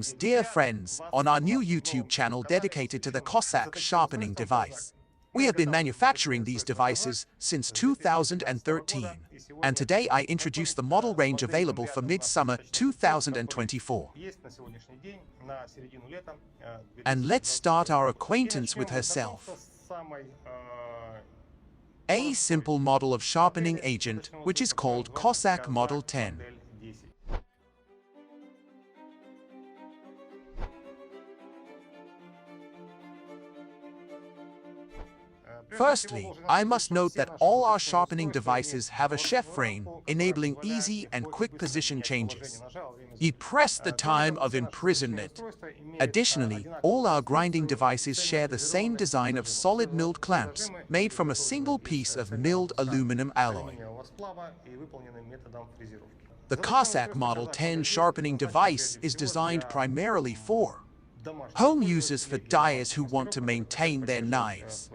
Dear friends, on our new YouTube channel dedicated to the KAZAK sharpening device. We have been manufacturing these devices since 2013, and today I introduce the model range available for mid-summer 2024. And let's start our acquaintance with herself. A simple model of sharpening agent, which is called KAZAK Model 10. Firstly, I must note that all our sharpening devices have a chef frame, enabling easy and quick position changes. You press the time of imprisonment. Additionally, all our grinding devices share the same design of solid milled clamps, made from a single piece of milled aluminum alloy. The KAZAK Model 10 sharpening device is designed primarily for home users, for dyers who want to maintain their knives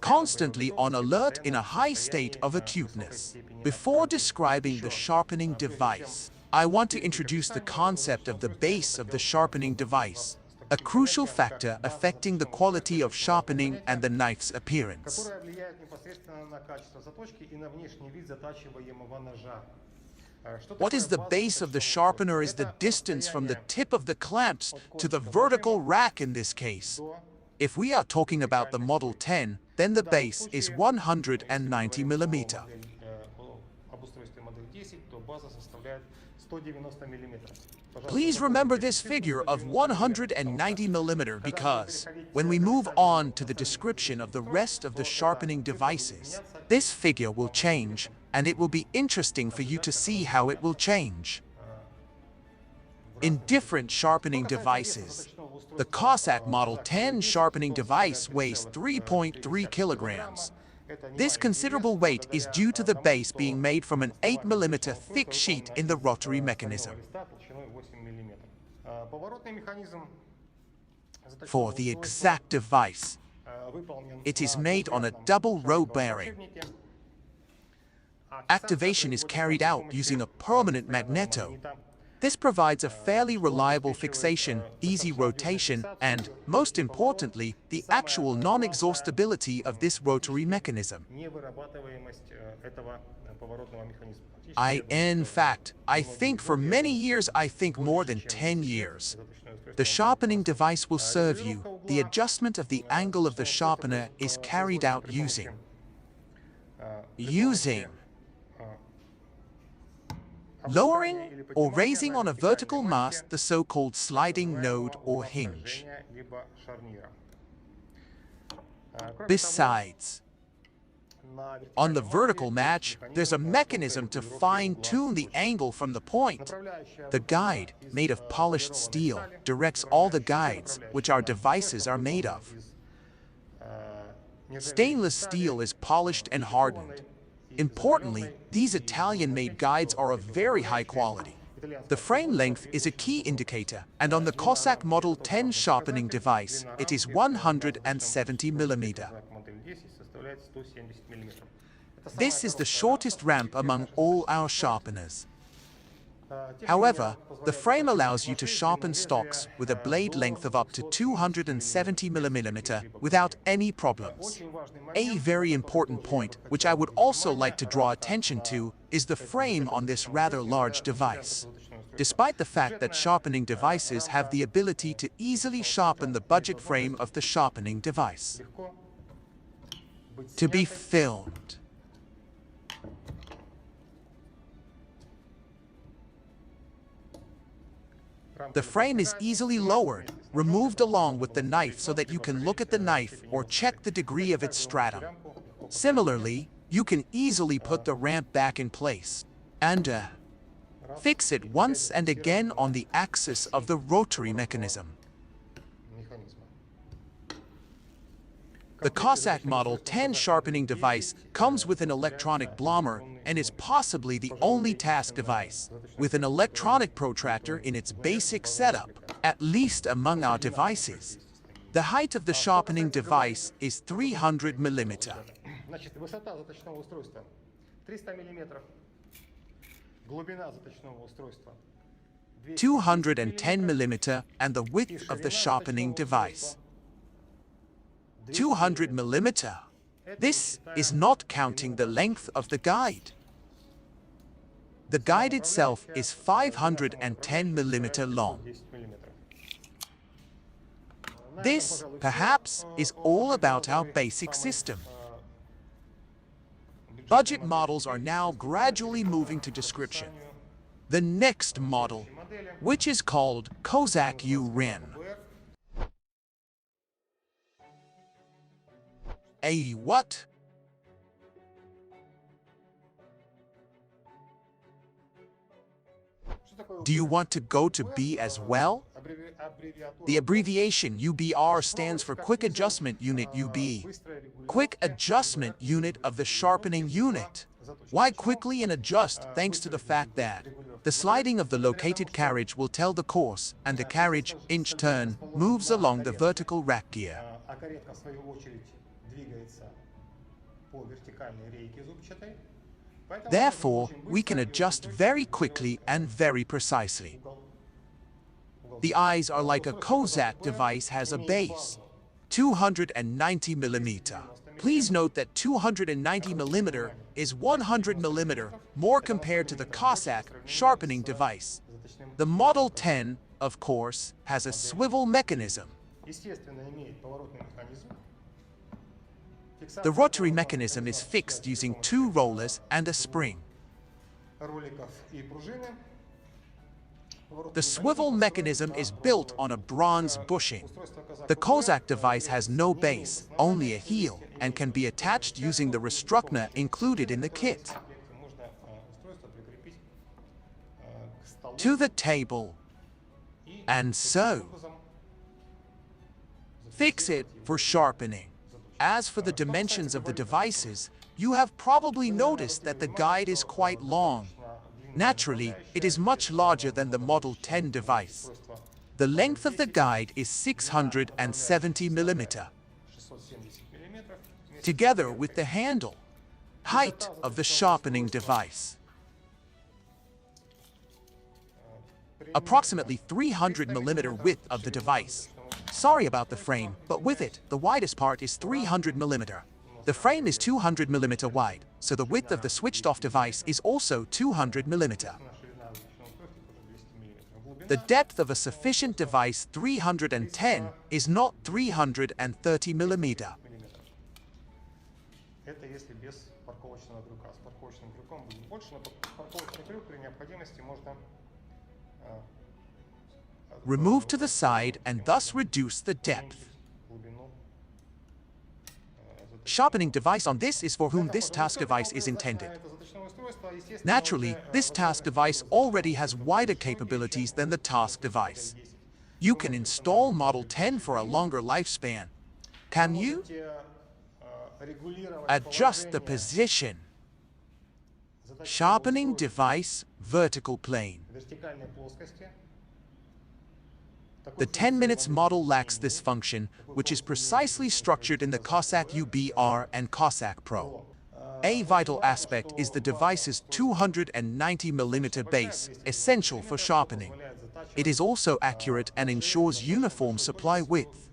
constantly on alert in a high state of acuteness. Before describing the sharpening device, I want to introduce the concept of the base of the sharpening device, a crucial factor affecting the quality of sharpening and the knife's appearance. What is the base of the sharpener is the distance from the tip of the clamps to the vertical rack in this case. If we are talking about the Model 10, then the base is 190 mm. Please remember this figure of 190 mm because when we move on to the description of the rest of the sharpening devices, this figure will change, and it will be interesting for you to see how it will change. In different sharpening devices, the KAZAK Model 10 sharpening device weighs 3.3 kilograms. This considerable weight is due to the base being made from an 8 mm thick sheet in the rotary mechanism. For the exact device, it is made on a double row bearing. Activation is carried out using a permanent magneto. This provides a fairly reliable fixation, easy rotation, and, most importantly, the actual non-exhaustibility of this rotary mechanism. In fact, I think for many years, more than 10 years, the sharpening device will serve you. The adjustment of the angle of the sharpener is carried out using lowering or raising on a vertical mast, the so-called sliding node or hinge. Besides, on the vertical match, there's a mechanism to fine-tune the angle from the point. The guide, made of polished steel, directs all the guides, which our devices are made of. Stainless steel is polished and hardened. Importantly, these Italian-made guides are of very high quality. The frame length is a key indicator, and on the KAZAK Model 10 sharpening device, it is 170 mm. This is the shortest ramp among all our sharpeners. However, the frame allows you to sharpen stocks with a blade length of up to 270 mm without any problems. A very important point, which I would also like to draw attention to, is the frame on this rather large device. Despite the fact that sharpening devices have the ability to easily sharpen the budget frame of the sharpening device to be filmed. The frame is easily lowered, removed along with the knife so that you can look at the knife or check the degree of its stratum. Similarly, you can easily put the ramp back in place and fix it once and again on the axis of the rotary mechanism. The KAZAK Model 10 sharpening device comes with an electronic blommer and is possibly the only task device with an electronic protractor in its basic setup, at least among our devices. The height of the sharpening device is 300 mm. 210 mm, and the width of the sharpening device. 200 mm. This is not counting the length of the guide. The guide itself is 510 mm long. This, perhaps, is all about our basic system. Budget models are now gradually moving to description. The next model, which is called KAZAK U-REN. What? Do you want to go to B as well? The abbreviation UBR stands for Quick Adjustment Unit UB. Quick Adjustment Unit of the Sharpening Unit. Why quickly and adjust? Thanks to the fact that the sliding of the located carriage will tell the course, and the carriage, inch turn, moves along the vertical rack gear. Therefore, we can adjust very quickly and very precisely. The eyes are like a KAZAK device has a base, 290 mm. Please note that 290 mm is 100 mm more compared to the KAZAK sharpening device. The Model 10, of course, has a swivel mechanism. The rotary mechanism is fixed using 2 rollers and a spring. The swivel mechanism is built on a bronze bushing. The KAZAK device has no base, only a heel, and can be attached using the restrucner included in the kit to the table, and so fix it for sharpening. As for the dimensions of the devices, you have probably noticed that the guide is quite long. Naturally, it is much larger than the Model 10 device. The length of the guide is 670 mm. Together with the handle, height of the sharpening device. Approximately 300 mm width of the device. Sorry about the frame, but with it, the widest part is 300 mm. The frame is 200 mm wide, so the width of the switched-off device is also 200 mm. The depth of a sufficient device 310 is not 330 mm. Remove to the side and thus reduce the depth. Sharpening device on this is for whom this task device is intended. Naturally, this task device already has wider capabilities than the task device. You can install Model 10 for a longer lifespan. Can you? Adjust the position. Sharpening device, vertical plane. The 10 minutes model lacks this function, which is precisely structured in the KAZAK UBR and KAZAK Pro. A vital aspect is the device's 290 mm base, essential for sharpening. It is also accurate and ensures uniform supply width.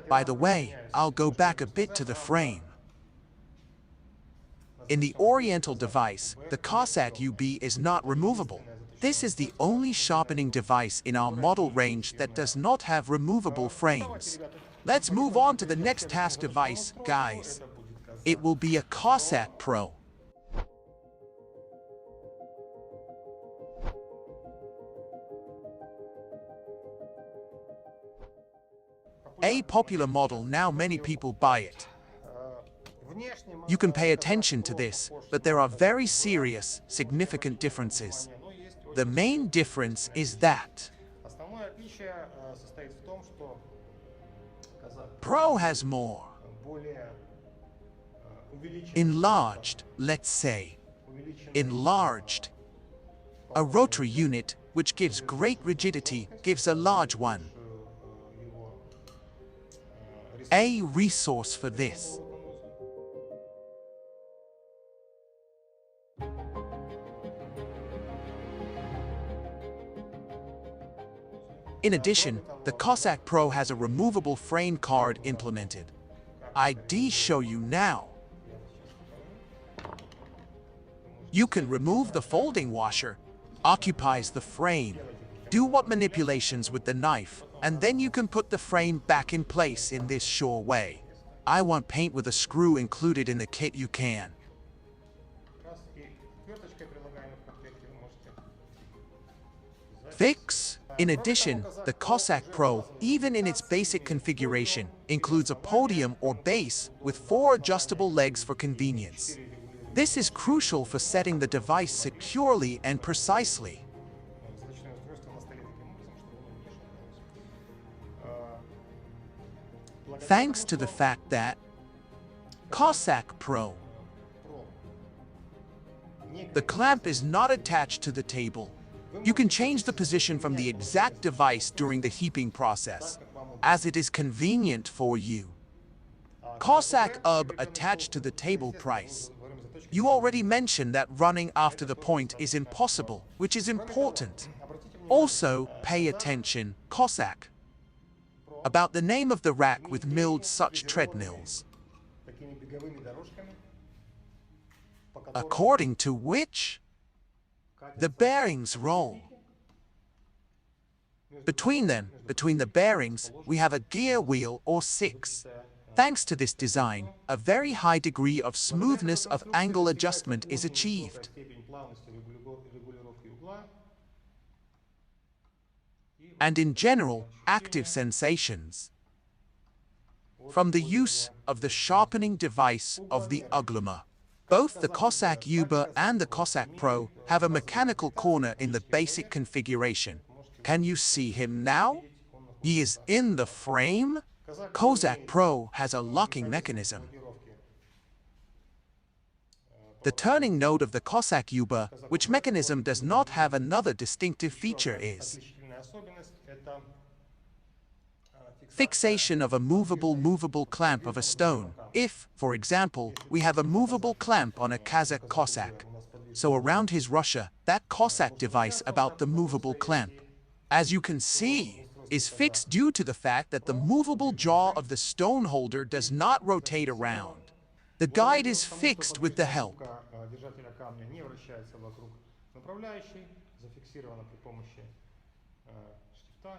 By the way, I'll go back a bit to the frame. In the Oriental device, the KAZAK UB is not removable. This is the only sharpening device in our model range that does not have removable frames. Let's move on to the next task device, guys. It will be a KAZAK Pro. A popular model, now many people buy it. You can pay attention to this, but there are very serious, significant differences. The main difference is that Pro has more enlarged, let's say, enlarged. A rotary unit, which gives great rigidity, gives a large one. A resource for this. In addition, the KAZAK Pro has a removable frame card implemented. I'd show you now. You can remove the folding washer, occupies the frame, do what manipulations with the knife, and then you can put the frame back in place in this sure way. I want paint with a screw included in the kit, you can. Fix. In addition, the KAZAK Pro, even in its basic configuration, includes a podium or base with 4 adjustable legs for convenience. This is crucial for setting the device securely and precisely. Thanks to the fact that KAZAK Pro, the clamp is not attached to the table. You can change the position from the exact device during the heaping process, as it is convenient for you. KAZAK UB attached to the table price. You already mentioned that running after the point is impossible, which is important. Also, pay attention, KAZAK, about the name of the rack with milled such treadmills, according to which the bearings roll. Between the bearings, we have a gear wheel or 6. Thanks to this design, a very high degree of smoothness of angle adjustment is achieved. And in general, active sensations from the use of the sharpening device of the uglama. Both the KAZAK UB and the KAZAK Pro have a mechanical corner in the basic configuration. Can you see him now? He is in the frame. KAZAK Pro has a locking mechanism. The turning node of the KAZAK UB, which mechanism does not have another distinctive feature, is fixation of a movable clamp of a stone. If, for example, we have a movable clamp on a KAZAK, so around his Russia, that KAZAK device about the movable clamp, as you can see, is fixed due to the fact that the movable jaw of the stone holder does not rotate around. The guide is fixed with the help.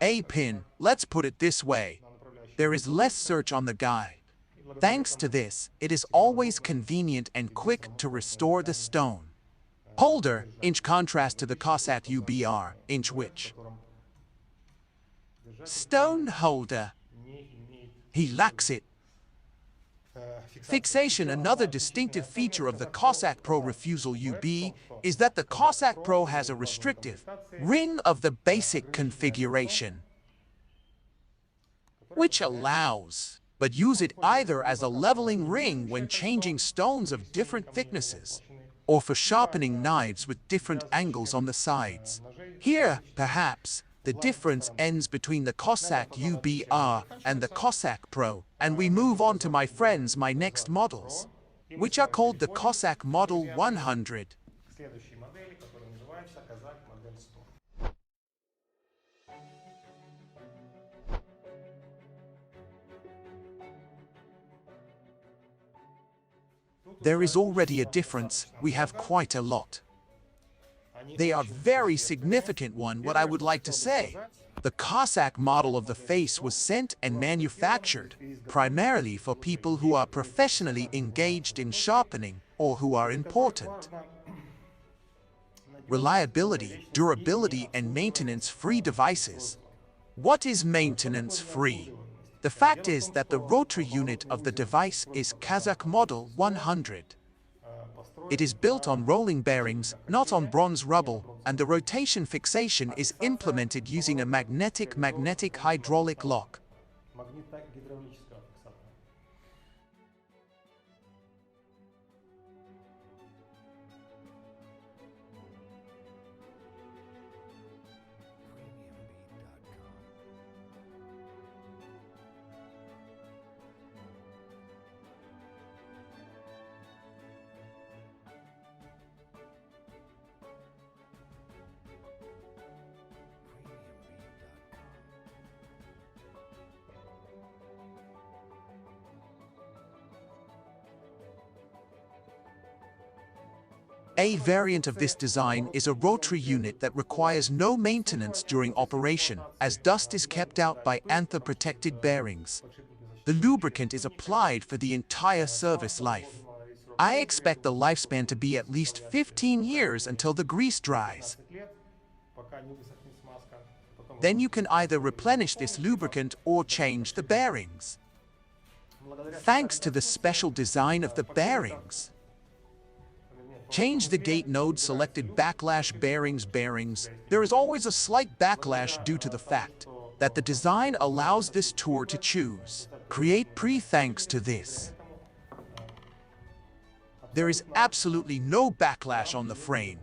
A pin, let's put it this way. There is less search on the guide. Thanks to this, it is always convenient and quick to restore the stone holder, in contrast to the KAZAK UBR, in which stone holder, he lacks it. Fixation. Another distinctive feature of the KAZAK Pro refusal UB is that the KAZAK Pro has a restrictive ring of the basic configuration, which allows, but use it either as a leveling ring when changing stones of different thicknesses, or for sharpening knives with different angles on the sides. Here, perhaps, the difference ends between the KAZAK UBR and the KAZAK Pro, and we move on to my next models, which are called the KAZAK Model 100. There is already a difference, we have quite a lot. They are very significant one, what I would like to say. The KAZAK model of the face was sent and manufactured primarily for people who are professionally engaged in sharpening or who are important. Reliability, durability, and maintenance-free devices. What is maintenance-free? The fact is that the rotary unit of the device is KAZAK Model 100. It is built on rolling bearings, not on bronze rubble, and the rotation fixation is implemented using a magnetic hydraulic lock. A variant of this design is a rotary unit that requires no maintenance during operation, as dust is kept out by anther-protected bearings. The lubricant is applied for the entire service life. I expect the lifespan to be at least 15 years until the grease dries. Then you can either replenish this lubricant or change the bearings. Thanks to the special design of the bearings, change the gate node selected backlash bearings. There is always a slight backlash due to the fact that the design allows this tour to choose. Create thanks to this. There is absolutely no backlash on the frame.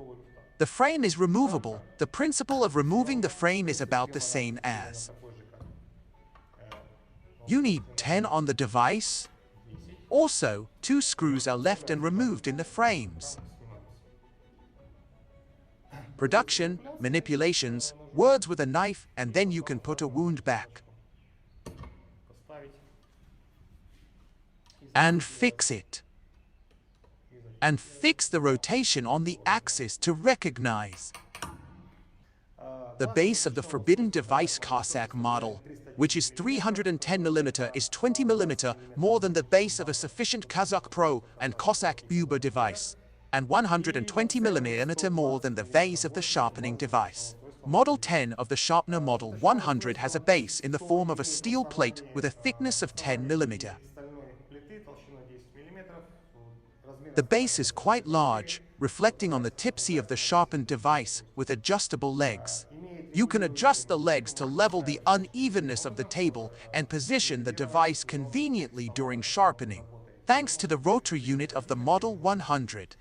The frame is removable. The principle of removing the frame is about the same as. You need 10 on the device. Also, 2 screws are left and removed in the frames. Production, manipulations, words with a knife, and then you can put a wound back. And fix it. And fix the rotation on the axis to recognize. The base of the forbidden device KAZAK model, which is 310 mm, is 20 mm more than the base of a sufficient KAZAK Pro and KAZAK Uber device, and 120 mm more than the base of the sharpening device. Model 10 of the sharpener Model 100 has a base in the form of a steel plate with a thickness of 10 mm. The base is quite large, reflecting on the tipsy of the sharpened device with adjustable legs. You can adjust the legs to level the unevenness of the table and position the device conveniently during sharpening, thanks to the rotary unit of the Model 100.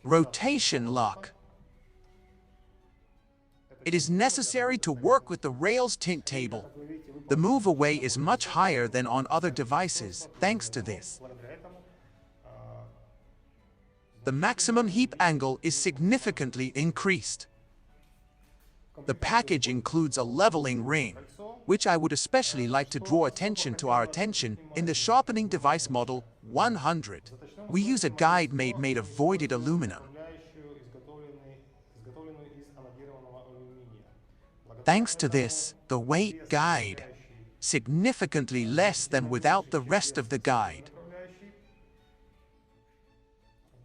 Rotation lock. It is necessary to work with the rails tint table. The move away is much higher than on other devices, thanks to this. The maximum heap angle is significantly increased. The package includes a leveling ring, which I would especially like to draw attention to in the sharpening device Model 100. We use a guide made of voided aluminum. Thanks to this, the weight guide significantly less than without the rest of the guide.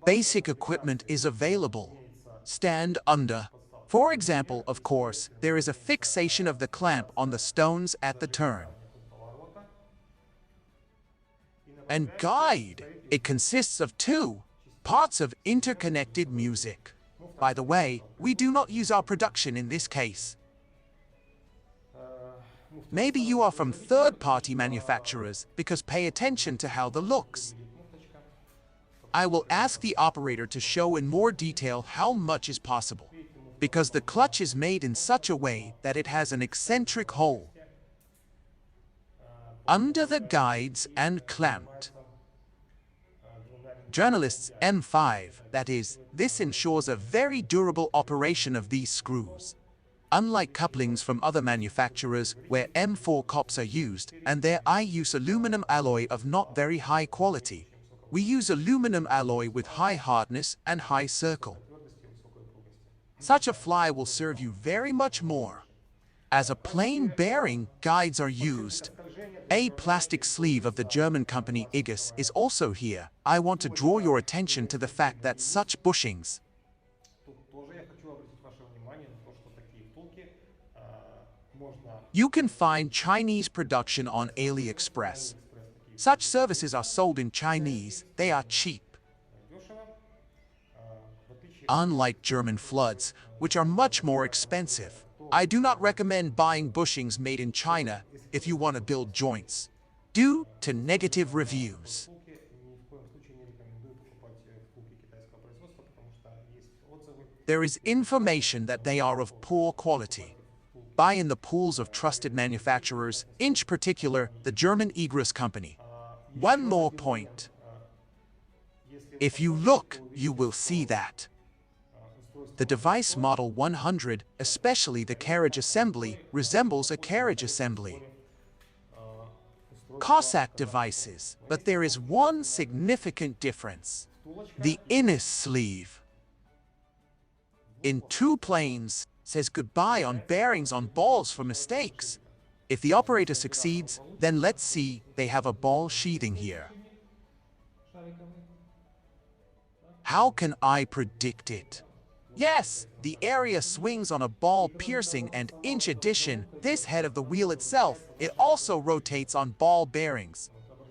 Basic equipment is available. Stand under. For example, of course, there is a fixation of the clamp on the stones at the turn. And guide. It consists of 2 parts of interconnected music. By the way, we do not use our production in this case. Maybe you are from third-party manufacturers, because pay attention to how the looks. I will ask the operator to show in more detail how much is possible, because the clutch is made in such a way that it has an eccentric hole under the guides and clamped. Journalists M5, that is, this ensures a very durable operation of these screws. Unlike couplings from other manufacturers where M4 cops are used and I use aluminum alloy of not very high quality, we use aluminum alloy with high hardness and high circle. Such a fly will serve you very much more. As a plain bearing, guides are used. A plastic sleeve of the German company KAZAK is also here. I want to draw your attention to the fact that such bushings you can find Chinese production on AliExpress. Such services are sold in Chinese, they are cheap. Unlike German floods, which are much more expensive, I do not recommend buying bushings made in China if you want to build joints, due to negative reviews. There is information that they are of poor quality. Buy in the pools of trusted manufacturers, in particular the German KAZAK company. One more point. If you look, you will see that The device Model 100, especially the carriage assembly, resembles a carriage assembly. KAZAK devices, but there is one significant difference: the inner sleeve. In two planes, says goodbye on bearings on balls for mistakes. If the operator succeeds, then let's see, they have a ball sheathing here. How can I predict it? Yes, the area swings on a ball piercing, and in addition, this head of the wheel itself, it also rotates on ball bearings.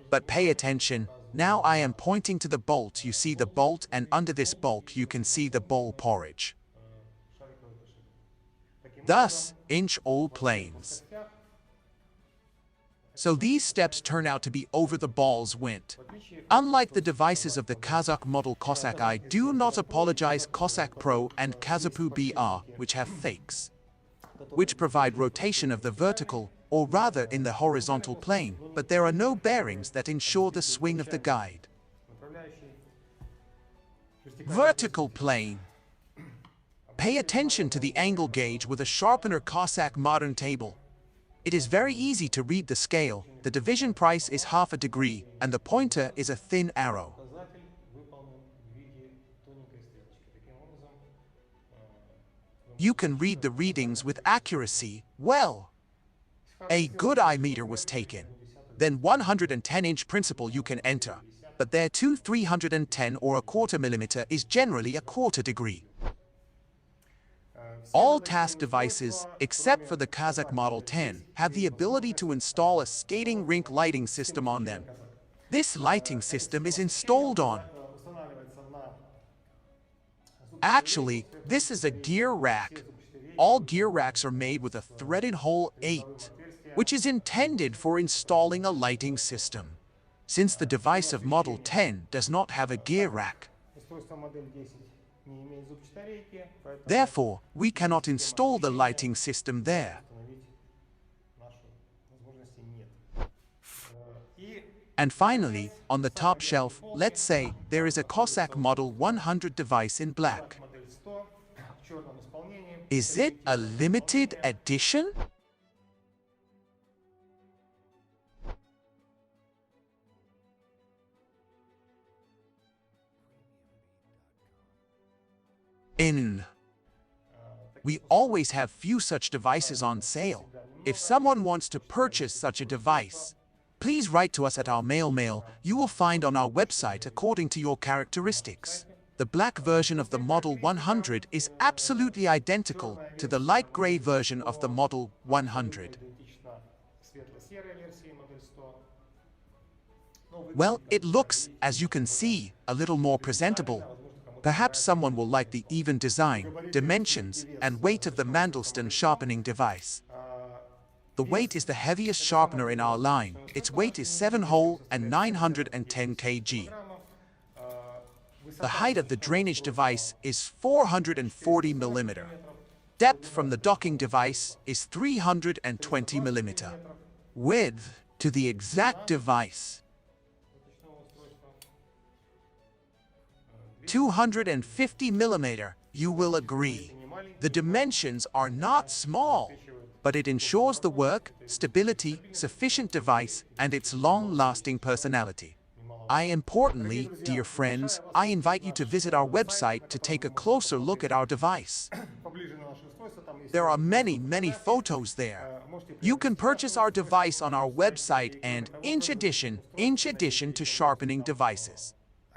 But pay attention, now I am pointing to the bolt. You see the bolt, and under this bolt you can see the ball porridge. Thus, inch-old planes. So these steps turn out to be over the ball's went. Unlike the devices of the KAZAK model KAZAK, I do not apologize, KAZAK Pro and KAZAK BR, which have fakes, which provide rotation of the vertical, or rather in the horizontal plane, but there are no bearings that ensure the swing of the guide. Vertical plane. Pay attention to the angle gauge with a sharpener KAZAK modern table. It is very easy to read the scale. The division price is ½ a degree, and the pointer is a thin arrow. You can read the readings with accuracy well. A good eye meter was taken. Then 110-inch principle you can enter, but there too 310 or ¼ millimeter is generally ¼ degree. All task devices, except for the KAZAK Model 10, have the ability to install a skating rink lighting system on them. This lighting system is installed on. Actually, this is a gear rack. All gear racks are made with a threaded hole 8, which is intended for installing a lighting system. Since the device of Model 10 does not have a gear rack, therefore, we cannot install the lighting system there. And finally, on the top shelf, let's say, there is a KAZAK Model 100 device in black. Is it a limited edition? We always have few such devices on sale. If someone wants to purchase such a device, please write to us at our mail you will find on our website according to your characteristics. The black version of the Model 100 is absolutely identical to the light gray version of the Model 100. Well, it looks, as you can see, a little more presentable. Perhaps someone will like the even design, dimensions, and weight of the Mandelstam sharpening device. The weight is the heaviest sharpener in our line. Its weight is 7 whole and 910 kg. The height of the drainage device is 440 mm. Depth from the docking device is 320 mm. Width to the exact device 250 mm. You will agree. The dimensions are not small, but it ensures the work, stability, sufficient device, and its long-lasting personality. Importantly, dear friends, I invite you to visit our website to take a closer look at our device. There are many photos there. You can purchase our device on our website, and in addition to sharpening devices,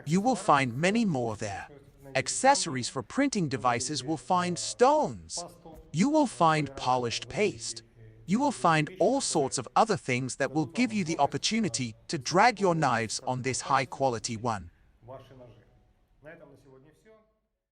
you will find many more there. Accessories for printing devices will find stones. You will find polished paste. You will find all sorts of other things that will give you the opportunity to drag your knives on this high-quality one.